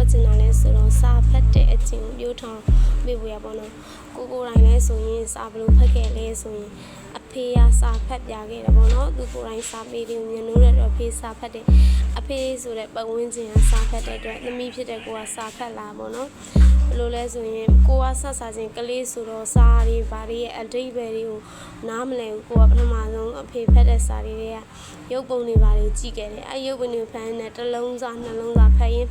ပြောချင်တာလဲဆိုတော့စာဖတ်တဲ့အချင်းပြောထောင်ပြဖို့ရပါတော့ကိုတိုင်းလဲဆိုရင်စာဘလို့ဖတ်ခဲ့လဲဆိုရင်အဖေကစာဖတ်ပြခဲ့တယ်ပေါ့နော်သူကိုယ်တိုင်စာပေတွေမြင်လို့တဲ့တော့အဖေစာဖတ်တယ်အဖေဆိုတဲ့ပတ်ဝန်းကျင်ကစာဖတ်တဲ့အတွက်သမီးဖြစ်တဲ့ကိုကစာဖတ်လာပေါ့နော်ဘလို့လဲဆိုရင်ကိုကဆက်စားခြင်းကလေးဆိုတော့စာတွေဘာတွေရဲ့အဓိပ္ပာယ်တွေကိုနားမလည်ဘူးကိုကပထမဆုံးအဖေဖတ်တဲ့စာတွေကရုပ်ပုံတွေဘာတွေကြည့်ခဲ့တယ်အဲရုပ်ပုံတွေဖတ်နေတစ်လုံးစာနှလုံးစာဖတ်ရင်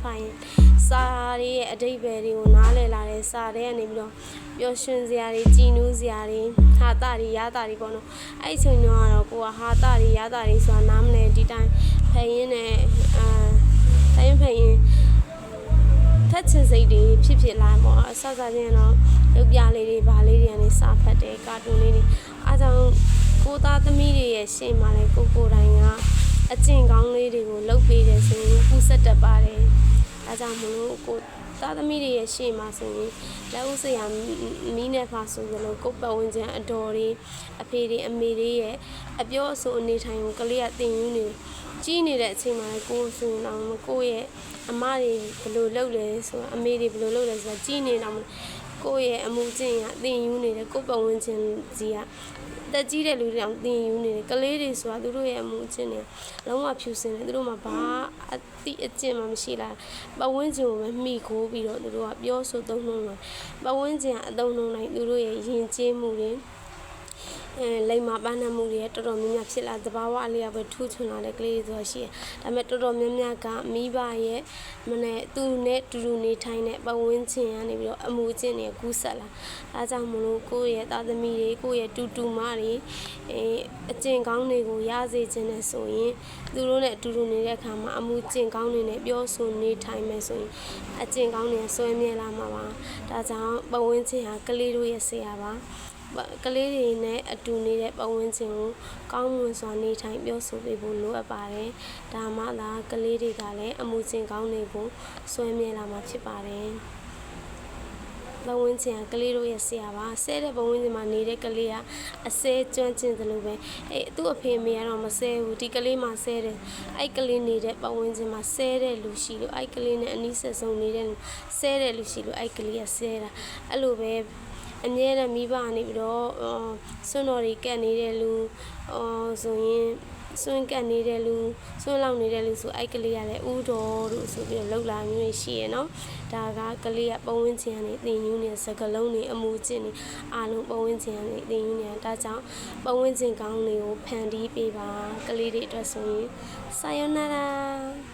စာတွေရဲ့အဓိပ္ပာယ်တွေကိုနားလည်လာတဲ့စာတွေကနေပြီးတော့ပျော်ရွှင်စရာတွေကြည်နူးစရာတွေဟာတာတွေရတာတွေပေါ့နော်အဲ့ချိန်တော့ကိုကဟာတာတွေရတာတွေဆိုတာနားမလည်ဒီတိုင်းဖတ်ရင်းနဲ့ဖတ်ရင်ထက်ချင်စိတ်တွေဖြစ်လာပေါ့အစစချင်းတော့ရုပ်ပြလေးတွေဗာလေးတွေကနေစာဖတ်တယ်ကာတွန်းလေးတွေအားကြောင့်ကိုသားသမီးတွေရဲ့ရှေ့မှာလဲကိုတိုင်းကအကျင့်ကောင်းလေးတွေကိုလုပ်ပေးတယ်ဆိုရင်ပူဆက်တတ်ပါတယ်အားကြောင့်မလို့ကိုသားသမီးတွေရဲ့ရှေ့မှာဆိုရင်လက်ဦးစရာမီးနဲ့ဖာဆိုသလိုကိုပတ်ဝန်းကျင်အတော်တွေအဖေတွေအမေတွေရဲ့အပြောအဆိုအနေထိုင်ကိုကလေးကတင်ယူနေကြီးနေတဲ့အချိန်မှာကိုဆိုရင်တော့ကိုရဲ့အမတွေဘယ်လိုလုပ်လဲဆိုအမေတွေဘယ်လိုလုပ်လဲဆိုတာကြီးနေတော့ကိုရဲ့အမှုကျင့်ရတင်ယူနေတယ်ကိုပတ်ဝန်းကျင်စီကတက်ကြီးတဲ့လူတွေအောင်တင်ယူနေတယ်ကလေးတွေဆိုတာသူတို့ရဲ့အမှုကျင့်နေလုံးဝဖြူစင်တယ်သူတို့မှာဘာအတိအကျင့်မှမရှိလားပတ်ဝန်းကျင်ကိုပဲမှီခိုးပြီးတော့သူတို့ကပြောဆိုသုံးနှုန်းတယ်ပတ်ဝန်းကျင်အသုံးနှုန်းတိုင်းသူတို့ရဲ့ယဉ်ကျေးမှုတွေလိမ္မာပန်းနမှုတွေတော်တော်များများဖြစ်လာသဘာဝအလျောက်ပဲထူးချွန်လာတဲ့ကလေးတွေဆိုရှိတယ်ဒါပေမဲ့တော်တော်များများကမိဘရဲ့မနဲ့သူနဲ့တူတူနေထိုင်တဲ့ပတ်ဝန်းကျင်ကနေပြီးတော့အမှုကျင့်တွေကူးဆက်လာဒါကြောင့်မလို့ကိုယ့်ရဲ့သားသမီးတွေကိုယ့်ရဲ့တူမတွေအကျင့်ကောင်းတွေကိုရစေခြင်းနဲ့ဆိုရင်သူတို့နဲ့အတူတူနေတဲ့အခါမှာအမှုကျင့်ကောင်းတွေနဲ့ပြောဆိုနေထိုင်မယ်ဆိုရင်အကျင့်ကောင်းတွေဆွဲမြဲလာမှာပါဒါကြောင့်ပတ်ဝန်းကျင်ဟာကလေးတို့ရဲ့ဆရာပါကလေးတွေနဲ့အတူနေတဲ့ပတ်ဝန်းကျင်ကိုကောင်းမွန်စွာနေထိုင်ပြောဆိုပေးဖို့လိုအပ်ပါတယ်။ဒါမှသာကလေးတွေကလည်းအမှုကျင့်ကောင်းတွေကိုဆွဲမြဲလာမှာဖြစ်ပါတယ်။ပတ်ဝန်းကျင်ကကလေးတို့ရဲ့ဆရာပါဆဲတဲ့ပတ်ဝန်းကျင်မှာနေတဲ့ကလေးကအဆဲကျွမ်းကျင်သလိုပဲသူ့အဖေအမေကတော့မဆဲဘူးဒီကလေးမှဆဲတယ်အဲ့ကလေးနေတဲ့ပတ်ဝန်းကျင်မှာဆဲတဲ့လူရှိလို့အဲ့ကလေးနဲ့အနီးဆက်ဆုံးနေတဲ့လူဆဲတဲ့လူရှိလို့အဲ့ကလေးကဆဲတာအဲ့လိုပဲအမြဲတမ်းမိဘကနေပြီးတော့စွန့်တော်တွေကတ်နေတဲ့လူဆိုရင်စွန့်ကတ်နေတဲ့လူစွန့်လောက်နေတဲ့လူဆိုအဲ့ကလေးကလည်းဥတော်တို့ဆိုပြီးတော့လောက်လာမျိုးရှိရနော်ဒါကကလေးကပတ်ဝန်းကျင်ကနေသင်ယူနေစကလုံးတွေအမှုကျင့်နေအားလုံးပတ်ဝန်းကျင်ကနေသင်ယူနေတာဒါကြောင့်ပတ်ဝန်းကျင်ကောင်းတွေကိုဖန်တီးပေးပါကလေးတွေအတွက်ဆိုရင်စာယောနာရာ